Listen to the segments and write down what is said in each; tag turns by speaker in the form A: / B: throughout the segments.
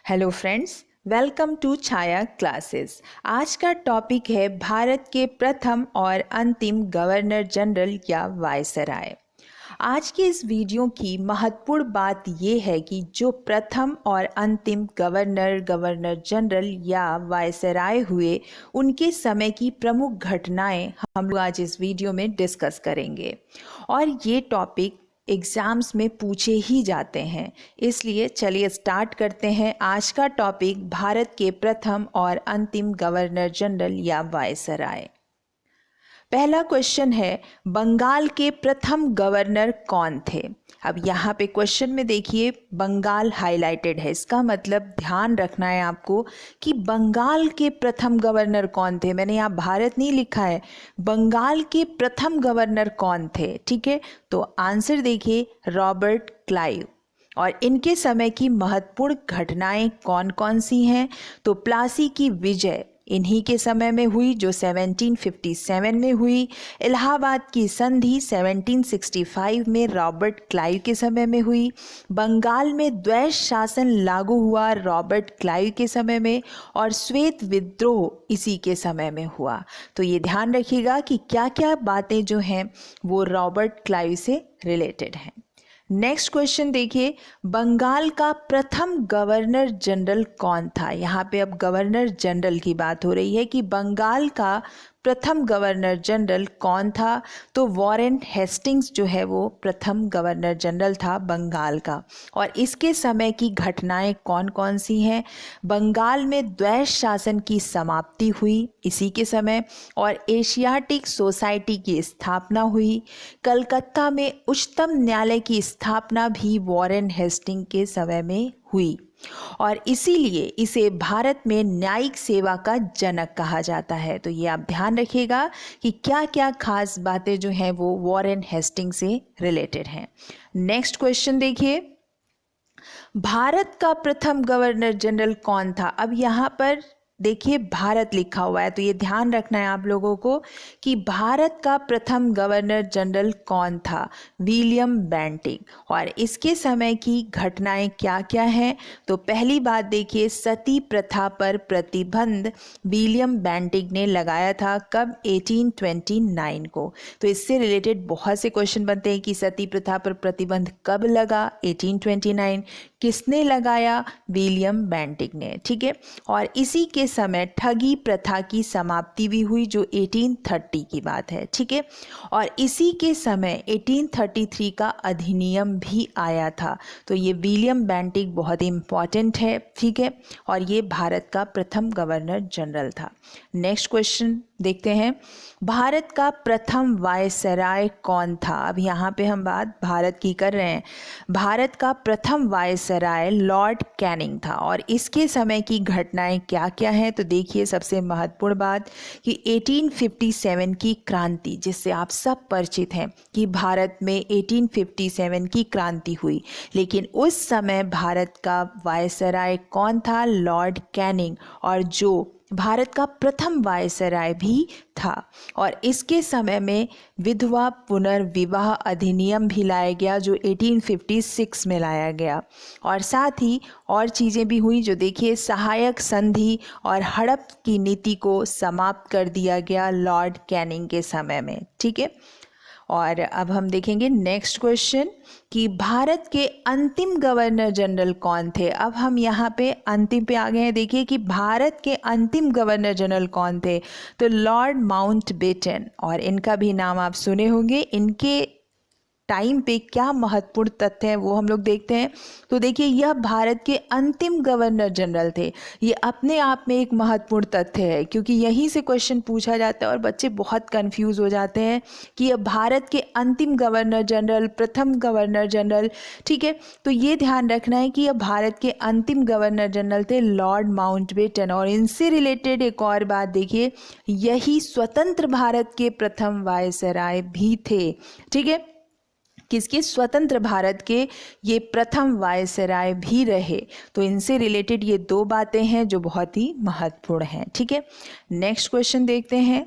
A: Hello friends, welcome to Chhaya classes. आज का topic है भारत के प्रथम और अंतिम गवर्नर जनरल या वायसराय। आज के इस वीडियो की महत्वपूर्ण बात यह है कि जो प्रथम और अंतिम गवर्नर जनरल या वायसराय हुए, उनके समय की प्रमुख घटनाएं हम लोग आज इस वीडियो में डिस्कस करेंगे। और ये टॉपिक एग्ज़ाम्स में पूछे ही जाते हैं, इसलिए चलिए स्टार्ट करते हैं। आज का टॉपिक भारत के प्रथम और अंतिम गवर्नर जनरल या वायसराय। पहला क्वेश्चन है, बंगाल के प्रथम गवर्नर कौन थे? अब यहाँ पे क्वेश्चन में देखिए बंगाल हाईलाइटेड है, इसका मतलब ध्यान रखना है आपको कि बंगाल के प्रथम गवर्नर कौन थे। मैंने यहाँ भारत नहीं लिखा है, बंगाल के प्रथम गवर्नर कौन थे, ठीक है। तो आंसर देखिए, रॉबर्ट क्लाइव। और इनके समय की महत्वपूर्ण घटनाएं कौन कौन सी हैं? तो प्लासी की विजय इन्हीं के समय में हुई, जो 1757 में हुई। इलाहाबाद की संधि 1765 में रॉबर्ट क्लाइव के समय में हुई। बंगाल में द्वैध शासन लागू हुआ रॉबर्ट क्लाइव के समय में। और श्वेत विद्रोह इसी के समय में हुआ। तो ये ध्यान रखिएगा कि क्या क्या बातें जो हैं वो रॉबर्ट क्लाइव से रिलेटेड हैं। नेक्स्ट क्वेश्चन देखिए, बंगाल का प्रथम गवर्नर जनरल कौन था? यहाँ पे अब गवर्नर जनरल की बात हो रही है कि बंगाल का प्रथम गवर्नर जनरल कौन था? तो वॉरेन हेस्टिंग्स जो है वो प्रथम गवर्नर जनरल था बंगाल का। और इसके समय की घटनाएं कौन कौन सी हैं? बंगाल में द्वैध शासन की समाप्ति हुई इसी के समय, और एशियाटिक सोसाइटी की स्थापना हुई। कलकत्ता में उच्चतम न्यायालय की स्थापना भी वॉरेन हेस्टिंग के समय में हुई, और इसीलिए इसे भारत में न्यायिक सेवा का जनक कहा जाता है। तो ये आप ध्यान रखिएगा कि क्या क्या खास बातें जो हैं वो वॉरेन हेस्टिंग से रिलेटेड हैं। नेक्स्ट क्वेश्चन देखिए, भारत का प्रथम गवर्नर जनरल कौन था? अब यहाँ पर देखिए भारत लिखा हुआ है, तो ये ध्यान रखना है आप लोगों को कि भारत का प्रथम गवर्नर जनरल कौन था? William Bentinck. और इसके समय की घटनाएं क्या क्या हैं? तो पहली बात देखिए, सती प्रथा पर प्रतिबंध विलियम बेंटिक ने लगाया था। कब? 1829 को। तो इससे रिलेटेड बहुत से क्वेश्चन बनते हैं कि सती प्रथा पर प्रतिबंध कब लगा? 1829। किसने लगाया? विलियम बेंटिक ने, ठीक है। और इसी के समय ठगी प्रथा की समाप्ति भी हुई, जो 1830 की बात है, ठीक है। और इसी के समय 1833 का अधिनियम भी आया था। तो ये विलियम बेंटिक बहुत इंपॉर्टेंट है, ठीक है। और ये भारत का प्रथम गवर्नर जनरल था। नेक्स्ट क्वेश्चन देखते हैं, भारत का प्रथम वायसराय कौन था? अब यहाँ पे हम बात भारत की कर रहे हैं। भारत का प्रथम वायसराय लॉर्ड कैनिंग था। और इसके समय की घटनाएं क्या क्या हैं? तो देखिए, सबसे महत्वपूर्ण बात कि 1857 की क्रांति, जिससे आप सब परिचित हैं कि भारत में 1857 की क्रांति हुई, लेकिन उस समय भारत का वायसराय कौन था? लॉर्ड कैनिंग, और जो भारत का प्रथम वायसराय भी था। और इसके समय में विधवा पुनर्विवाह अधिनियम भी लाया गया, जो 1856 में लाया गया। और साथ ही और चीज़ें भी हुई, जो देखिए सहायक संधि और हड़प की नीति को समाप्त कर दिया गया लॉर्ड कैनिंग के समय में, ठीक है। और अब हम देखेंगे नेक्स्ट क्वेश्चन कि भारत के अंतिम गवर्नर जनरल कौन थे? अब हम यहाँ पे अंतिम पे आ गए हैं। देखिए कि भारत के अंतिम गवर्नर जनरल कौन थे? तो लॉर्ड माउंटबेटन। और इनका भी नाम आप सुने होंगे। इनके टाइम पे क्या महत्वपूर्ण तथ्य है वो हम लोग देखते हैं। तो देखिए, यह भारत के अंतिम गवर्नर जनरल थे। ये अपने आप में एक महत्वपूर्ण तथ्य है, क्योंकि यहीं से क्वेश्चन पूछा जाता है और बच्चे बहुत कंफ्यूज हो जाते हैं कि यह भारत के अंतिम गवर्नर जनरल, प्रथम गवर्नर जनरल, ठीक है। तो ये ध्यान रखना है कि यह भारत के अंतिम गवर्नर जनरल थे लॉर्ड माउंटबेटन। और इनसे रिलेटेड एक और बात देखिए, यही स्वतंत्र भारत के प्रथम वायसराय भी थे, ठीक है। किसके? स्वतंत्र भारत के ये प्रथम वायसराय भी रहे। तो इनसे रिलेटेड ये दो बातें हैं जो बहुत ही महत्वपूर्ण हैं, ठीक है। नेक्स्ट क्वेश्चन देखते हैं,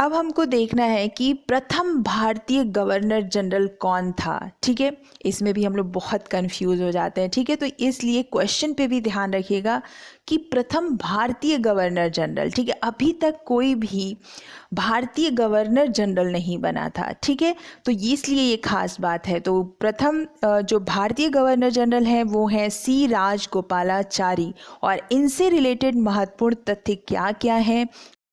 A: अब हमको देखना है कि प्रथम भारतीय गवर्नर जनरल कौन था। ठीक है, इसमें भी हम लोग बहुत कंफ्यूज हो जाते हैं। ठीक है, तो इसलिए क्वेश्चन पे भी ध्यान रखिएगा कि प्रथम भारतीय गवर्नर जनरल। ठीक है, अभी तक कोई भी भारतीय गवर्नर जनरल नहीं बना था। ठीक है, तो इसलिए ये खास बात है। तो प्रथम जो भारतीय गवर्नर जनरल हैं वो हैं सी राजगोपालाचारी, और इनसे रिलेटेड महत्वपूर्ण तथ्य क्या क्या हैं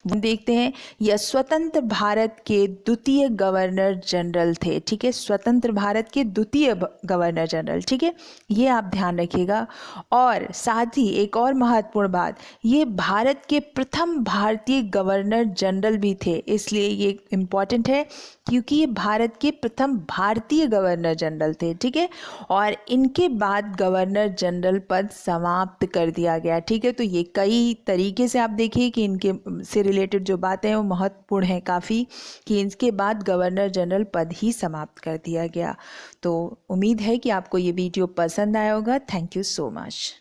A: वो देखते हैं। यह स्वतंत्र भारत के द्वितीय गवर्नर जनरल थे। ठीक है, स्वतंत्र भारत के द्वितीय गवर्नर जनरल। ठीक है, ये आप ध्यान रखिएगा। और साथ ही एक और महत्वपूर्ण बात, ये भारत के प्रथम भारतीय गवर्नर जनरल भी थे, इसलिए ये इम्पॉर्टेंट है क्योंकि ये भारत के प्रथम भारतीय गवर्नर जनरल थे। ठीक है, और इनके बाद गवर्नर जनरल पद समाप्त कर दिया गया। ठीक है, तो ये कई तरीके से आप देखिए कि इनके से रिलेटेड जो बातें हैं वो महत्वपूर्ण हैं काफ़ी, कि इनके बाद गवर्नर जनरल पद ही समाप्त कर दिया गया। तो उम्मीद है कि आपको ये वीडियो पसंद आया होगा। Thank you so much.